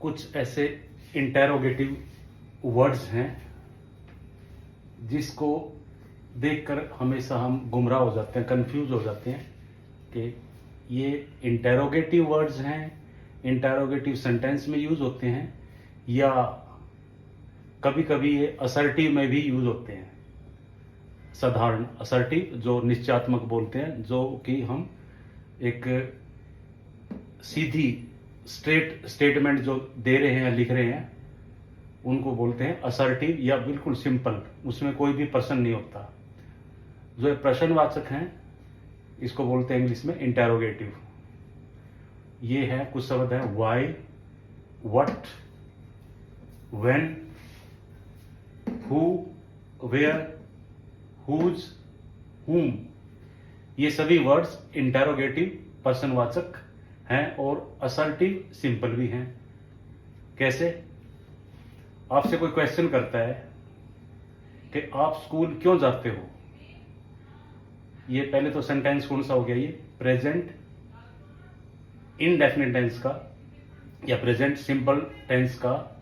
कुछ ऐसे interrogative words हैं जिसको देखकर हमेशा हम गुमराह हो जाते हैं, कंफ्यूज हो जाते हैं कि ये इंटेरोगेटिव वर्ड्स हैं, इंटेरोगेटिव सेंटेंस में यूज होते हैं या कभी कभी ये असर्टिव में भी यूज होते हैं। साधारण असर्टिव जो निश्चयात्मक बोलते हैं, जो कि हम एक सीधी स्ट्रेट स्टेटमेंट जो दे रहे हैं, लिख रहे हैं, उनको बोलते हैं असर्टिव या बिल्कुल सिंपल, उसमें कोई भी प्रश्न नहीं होता। जो प्रश्नवाचक हैं इसको बोलते हैं इंग्लिश में इंटेरोगेटिव। ये है कुछ शब्द है why, what, when, who, where, whose, whom. ये सभी वर्ड्स इंटेरोगेटिव प्रश्नवाचक हैं और असर्टिव सिंपल भी हैं। कैसे? आपसे कोई क्वेश्चन करता है कि आप स्कूल क्यों जाते हो, ये पहले तो सेंटेंस कौन सा हो गया? ये प्रेजेंट इनडेफिनिट टेंस का या प्रेजेंट सिंपल टेंस का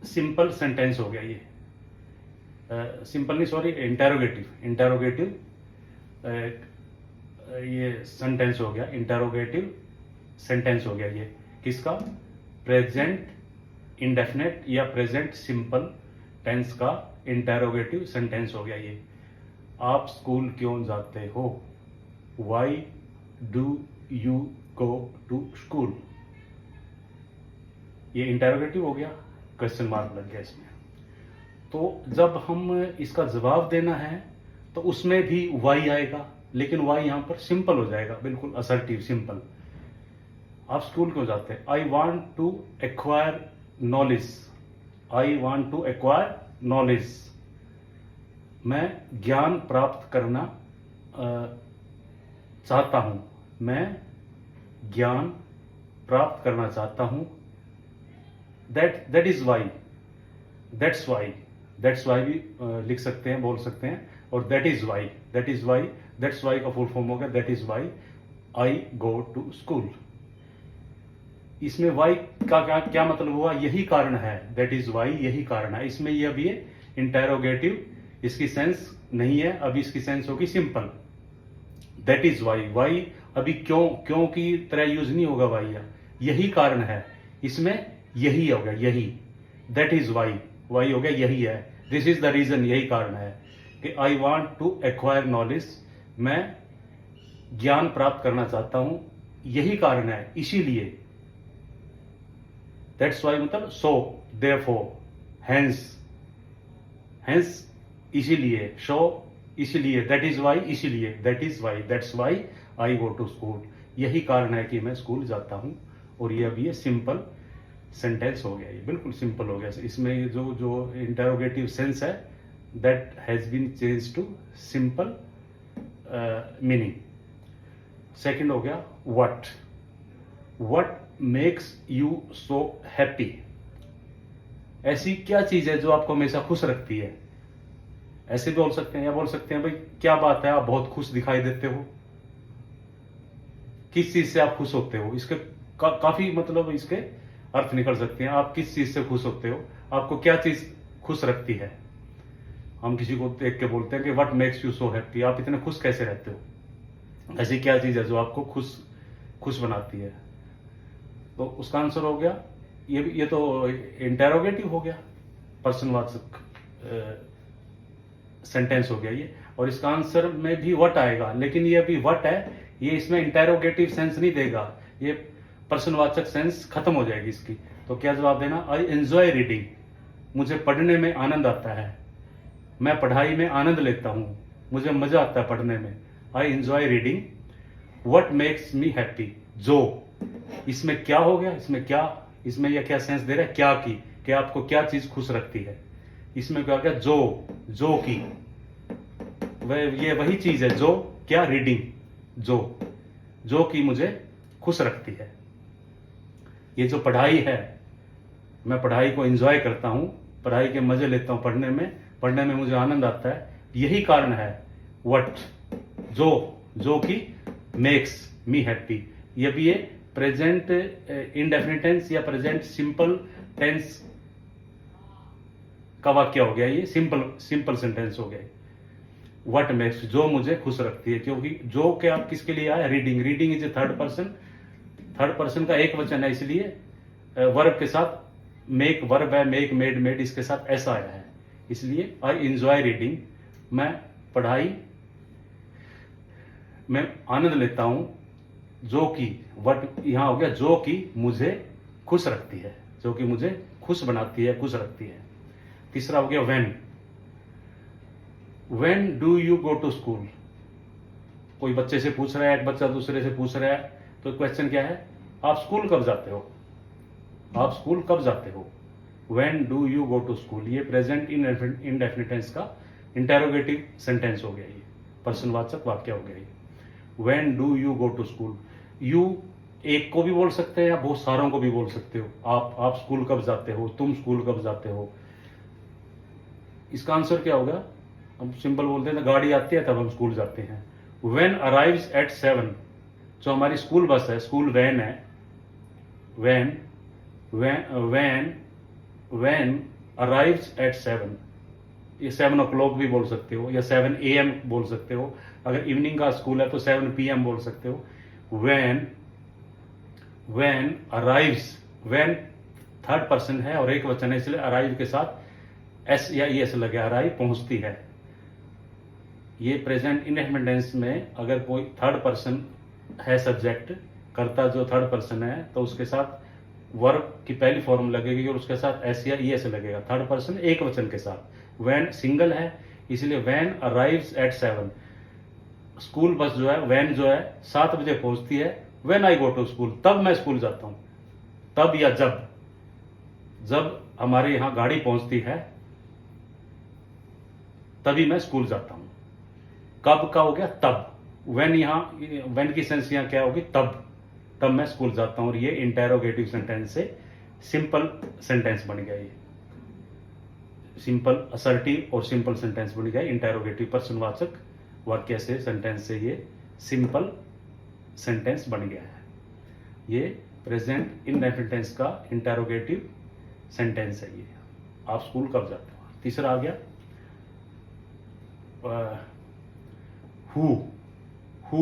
सिंपल सेंटेंस हो गया। ये सिंपल नहीं, सॉरी, इंटेरोगेटिव ये सेंटेंस हो गया, इंटेरोगेटिव सेंटेंस हो गया। ये किसका? प्रेजेंट इंडेफिनिट या प्रेजेंट सिंपल टेंस का इंटेरोगेटिव सेंटेंस हो गया। ये आप स्कूल क्यों जाते हो? Why do you go to school? ये इंटेरोगेटिव हो गया, क्वेश्चन मार्क लग गया इसमें। तो जब हम इसका जवाब देना है तो उसमें भी वाई आएगा, लेकिन वाई यहां पर सिंपल हो जाएगा, बिल्कुल असर्टिव सिंपल। आप स्कूल क्यों जाते हैं? I want to acquire knowledge. I want to acquire knowledge. मैं ज्ञान प्राप्त करना चाहता हूं। मैं ज्ञान प्राप्त करना चाहता हूं। That is why, that's why भी लिख सकते हैं, बोल सकते हैं। और that is why, that's why का फुल फॉर्म हो गया that is why I go to school. इसमें वाई का क्या मतलब हुआ? यही कारण है, दैट इज वाई, यही कारण है। इसमें यह भी है इंटेरोगेटिव, इसकी सेंस नहीं है, अभी इसकी सेंस होगी simple. That is why, why अभी क्यों की तरह यूज नहीं होगा वाई, यही कारण है। इसमें यही हो गया, यही। दैट इज वाई, वाई हो गया यही है। दिस इज द रीजन, यही कारण है कि I want to acquire knowledge, मैं ज्ञान प्राप्त करना चाहता हूं, यही कारण है, इसीलिए। दैट्स वाई मतलब सो, देयरफॉर, हेंस इसीलिए, शो इसीलिए, दैट इज वाई इसीलिए, that is why, that's why I go to school, यही कारण है कि मैं स्कूल जाता हूं। और ये अभी ये सिंपल सेंटेंस हो गया, ये बिल्कुल सिंपल हो गया। इसमें जो इंटेरोगेटिव सेंस है that has been change to simple meaning. Second हो गया what makes you so happy. ऐसी क्या चीज है जो आपको हमेशा खुश रखती है? ऐसे भी बोल सकते हैं, या बोल सकते हैं भाई क्या बात है, आप बहुत खुश दिखाई देते हो। किस चीज से आप खुश होते हो? इसके काफी मतलब इसके अर्थ निकल सकते हैं। आप किस चीज से खुश होते हो, आपको क्या चीज खुश रखती है? हम किसी को देख के बोलते हैं कि what makes you so happy, आप इतने खुश कैसे रहते हो? ऐसी क्या चीज है जो आपको खुश बनाती है? तो उसका आंसर हो गया ये तो इंटेरोगेटिव हो गया, प्रश्नवाचक सेंटेंस हो गया ये। और इसका आंसर में भी व्हाट आएगा, लेकिन ये अभी व्हाट है, ये इसमें इंटेरोगेटिव सेंस नहीं देगा, ये प्रश्नवाचक सेंस खत्म हो जाएगी इसकी। तो क्या जवाब देना? आई एंजॉय रीडिंग, मुझे पढ़ने में आनंद आता है, मैं पढ़ाई में आनंद लेता हूं, मुझे मजा आता है पढ़ने में। I enjoy reading. What makes me happy, जो, इसमें क्या हो गया, इसमें यह क्या सेंस दे रहा है? क्या की, कि आपको क्या चीज खुश रखती है। इसमें क्या हो गया? जो की, ये वही चीज है जो क्या, रीडिंग, जो की मुझे खुश रखती है। ये जो पढ़ाई है, मैं पढ़ाई को एंजॉय करता हूं, पढ़ाई के मजे लेता हूं, पढ़ने में मुझे आनंद आता है, यही कारण है व्हाट, जो की मेक्स मी हैप्पी। ये भी ये प्रेजेंट इंडेफिनिट टेंस या प्रेजेंट सिंपल टेंस का वाक्य हो गया ये, सिंपल सेंटेंस हो गया। व्हाट मेक्स, जो मुझे खुश रखती है, क्योंकि जो क्या किसके लिए आया, reading is a third person का एक वचन है, इसलिए वर्ब के साथ मेक वर्ब है, मेक मेड मेड इसके साथ ऐसा आया है, इसलिए आई एंजॉय रीडिंग, मैं पढ़ाई में आनंद लेता हूं, जो कि वट यहां हो गया, जो कि मुझे खुश रखती है, जो कि मुझे खुश बनाती है, खुश रखती है। तीसरा हो गया when do you go to school, कोई बच्चे से पूछ रहा है, एक बच्चा दूसरे से पूछ रहा है, तो क्वेश्चन क्या है, आप स्कूल कब जाते हो, आप स्कूल कब जाते हो। When do you go to school, ये प्रेजेंट इंडेफिनिट टेंस का इंटेरोगेटिव सेंटेंस हो गया, ये प्रश्नवाचक वाक्य हो गया ये। When do you go to school, you एक को भी बोल सकते हैं या बहुत सारों को भी बोल सकते हो, आप स्कूल कब जाते हो, तुम स्कूल कब जाते हो। इसका आंसर क्या होगा, हम सिंपल बोलते हैं, गाड़ी आती है तब हम स्कूल जाते हैं। व्हेन अराइव्स एट 7, जो हमारी स्कूल बस है, स्कूल वैन है, व्हेन अराइव्स एट 7, ये 7 o'clock भी बोल सकते हो या 7 AM बोल सकते हो, अगर इवनिंग का स्कूल है तो 7 PM बोल सकते हो। When arrives, when third person है और एक वचन है, इसलिए अराइव के साथ एस या ES लगे, अराइव पहुंचती है। ये प्रेजेंट इंडेफिनिट टेंस में अगर कोई थर्ड पर्सन है, सब्जेक्ट कर्ता जो थर्ड पर्सन है, तो उसके साथ वर्ब की पहली फॉर्म लगेगी और उसके साथ एस या ES लगेगा, थर्ड पर्सन एक वचन के साथ। व्हेन सिंगल है, इसलिए when arrives eight 7, school bus जो है, वैन जो है 7 बजे पहुंचती है। When I go to school, तब मैं स्कूल जाता हूं, तब या जब हमारे यहां गाड़ी पहुंचती है तभी मैं स्कूल जाता हूं। कब का हो गया, तब। व्हेन की सेंस यहां क्या होगी, तब मैं स्कूल जाता हूं, और ये इंटेरोगेटिव सेंटेंस से सिंपल सेंटेंस बन गया, ये सिंपल असर्टिव और सिंपल सेंटेंस बन गया। इंटेरोगेटिव प्रश्नवाचक वाक्य से, सेंटेंस से ये सिंपल सेंटेंस बन गया है। ये प्रेजेंट इंडेफिनिट टेंस का इंटेरोगेटिव सेंटेंस है ये, आप स्कूल कब जाते हो। तीसरा आ गया हु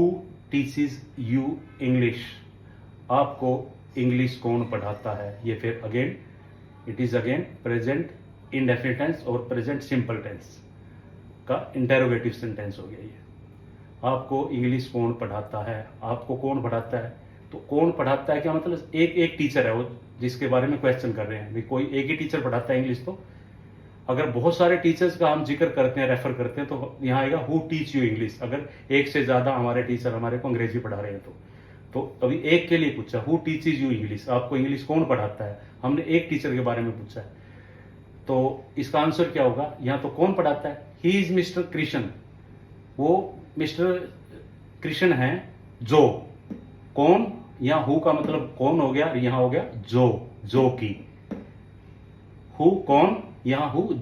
टीचेस यू इंग्लिश, आपको इंग्लिश कौन पढ़ाता है। ये फिर again it is again present indefinite tense और प्रेजेंट सिंपल टेंस का इंटेरोगेटिव सेंटेंस हो गया ये। आपको इंग्लिश कौन पढ़ाता है, आपको कौन पढ़ाता है, तो कौन पढ़ाता है क्या मतलब, एक टीचर है वो जिसके बारे में क्वेश्चन कर रहे हैं, भाई कोई एक ही टीचर पढ़ाता है इंग्लिश। तो अगर बहुत सारे टीचर्स का हम जिक्र करते हैं, रेफर करते हैं, तो यहाँ आएगा हु टीच यू इंग्लिश। अगर एक से ज्यादा हमारे टीचर हमारे को अंग्रेजी पढ़ा रहे हैं तो अभी एक के लिए पूछा हु टीचेज यू इंग्लिश, आपको इंग्लिश कौन पढ़ाता है, हमने एक टीचर के बारे में पूछा है, तो इसका आंसर क्या होगा, यहाँ तो कौन पढ़ाता है, ही इज मिस्टर कृष्ण, वो मिस्टर कृष्ण है जो। कौन, यहाँ हु का मतलब कौन हो गया, यहाँ हो गया जो की। हु कौन, यहाँ हु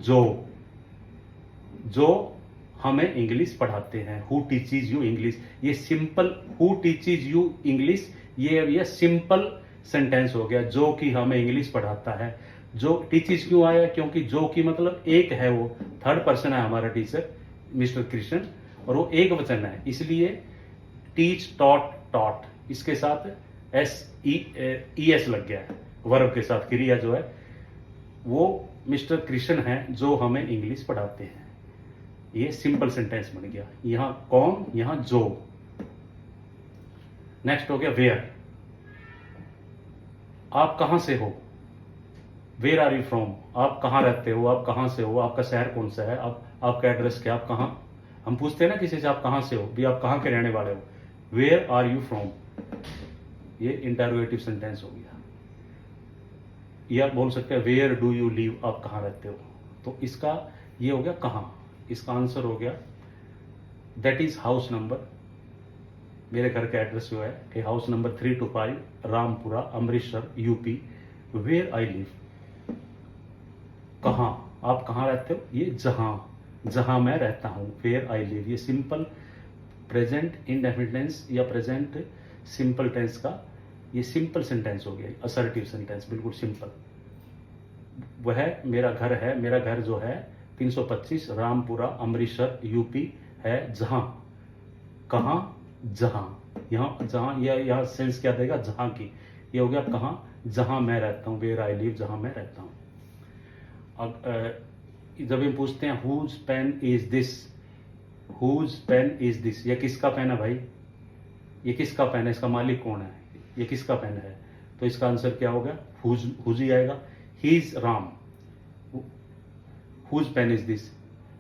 जो हमें इंग्लिश पढ़ाते हैं। हु टीचेज यू इंग्लिश, ये simple who teaches you English, ये सिंपल सेंटेंस हो गया, जो कि हमें इंग्लिश पढ़ाता है। जो टीचेज क्यों आया, क्योंकि जो की मतलब एक है, वो थर्ड पर्सन है हमारा टीचर मिस्टर कृष्ण, और वो एक वचन है, इसलिए टीच टॉट इसके साथ ES लग गया है, वर्ब के साथ क्रिया जो है, वो मिस्टर कृष्ण है जो हमें इंग्लिश पढ़ाते हैं। ये सिंपल सेंटेंस बन गया, यहां कौन, यहां जो। नेक्स्ट हो गया वेयर, आप कहां से हो, वेयर आर यू फ्रॉम, आप कहां रहते हो, आप कहां से हो, आपका शहर कौन सा है, आपका एड्रेस क्या, आप कहां, हम पूछते हैं ना किसी से आप कहां से हो, भी आप कहां के रहने वाले हो, वेयर आर यू फ्रॉम, ये इंटरोगेटिव सेंटेंस हो गया। या बोल सकते हैं वेयर डू यू लिव, आप कहां रहते हो, तो इसका ये हो गया कहां, इसका आंसर हो गया दैट इज हाउस नंबर, मेरे घर का एड्रेस जो है house number 325 Rampura Amritsar UP, where I live, कहां, आप कहां रहते हो, ये जहां मैं रहता हूं, वेयर आई लिव। ये सिंपल प्रेजेंट इंडेफिनिट टेंस या प्रेजेंट सिंपल टेंस का ये सिंपल सेंटेंस हो गया, असर्टिव सेंटेंस, बिल्कुल सिंपल। वह मेरा घर है, मेरा घर जो है 325 रामपुरा अमृतसर यूपी है, जहां, कहां, जहां, यहां, जहां, यह सेंस क्या देगा, जहां की। ये हो गया कहां, जहां मैं रहता हूं, वेयर आई लिव, जहां मैं रहता हूं। अब जब हम पूछते हैं whose pen is this, whose pen is this, ये किसका पेन है भाई, ये किसका पेन है, इसका मालिक कौन है, ये किसका पेन है, तो इसका आंसर क्या होगा, हुज ही आएगा। He is Ram, whose pen is this,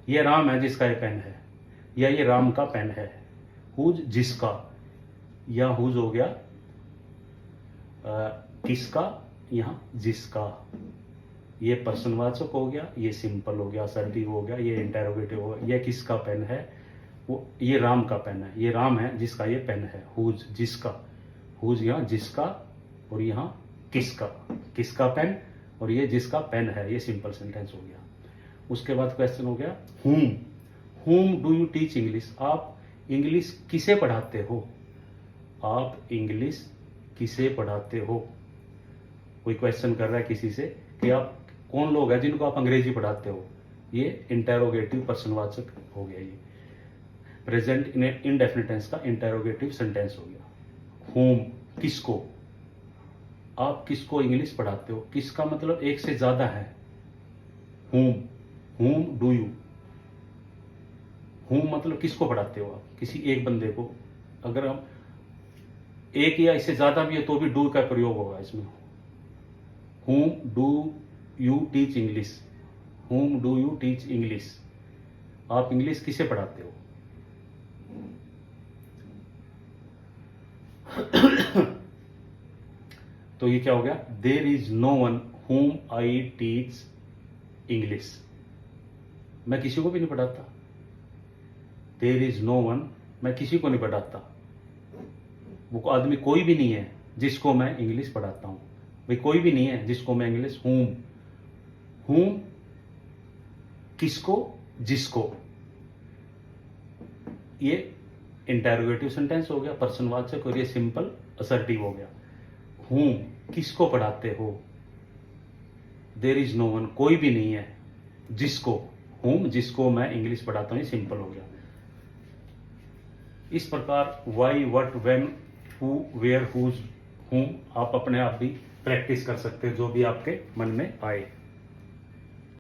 ये राम है जिसका ये पेन है, या ये राम का पेन है। हुज जिसका, या हुज हो गया किसका, यहाँ जिसका, ये पर्सनवाचक हो गया, ये सिंपल हो गया, असर्टिव हो गया, ये इंटेरोगेटिव हो गया। ये किसका पेन है, वो ये राम का पेन है, ये राम है जिसका ये पेन है। हुज जिसका, हुज यहाँ जिसका, और यहाँ किसका, किसका पेन, और ये जिसका पेन है, ये सिंपल सेंटेंस हो गया। उसके बाद क्वेश्चन हो गया whom do you teach English, आप इंग्लिश किसे पढ़ाते हो, आप इंग्लिश किसे पढ़ाते हो। कोई क्वेश्चन कर रहा है किसी से कि आप कौन लोग हैं जिनको आप अंग्रेजी पढ़ाते हो, ये इंटेरोगेटिव पर्सनवाचक हो गया, ये प्रेजेंट इंडेफिनिट टेंस का इंटेरोगेटिव सेंटेंस हो गया। whom किसको, आप किसको इंग्लिश पढ़ाते हो, किसका मतलब एक से ज्यादा है। whom डू यू, whom मतलब किसको पढ़ाते हो आप, किसी एक बंदे को। अगर हम एक या इससे ज्यादा भी है तो भी डू का प्रयोग होगा इसमें। whom do you teach English, whom do you teach English, आप इंग्लिश किसे पढ़ाते हो। तो ये क्या हो गया, there is no one whom I teach English, मैं किसी को भी नहीं पढ़ाता। देर इज नो वन, मैं किसी को नहीं पढ़ाता, वो आदमी कोई भी नहीं है जिसको मैं इंग्लिश पढ़ाता हूं, भाई कोई भी नहीं है जिसको मैं इंग्लिश। whom किसको, जिसको, ये इंटेरोगेटिव सेंटेंस हो गया, पर्सनवाचक, और ये सिंपल असर्टिव हो गया। whom किसको पढ़ाते हो, देर इज नो वन कोई भी नहीं है, जिसको, whom जिसको मैं इंग्लिश पढ़ाता हूं, ये सिंपल हो गया। इस प्रकार why, what, when, who, where, whose, whom आप अपने आप भी प्रैक्टिस कर सकते हैं, जो भी आपके मन में आए।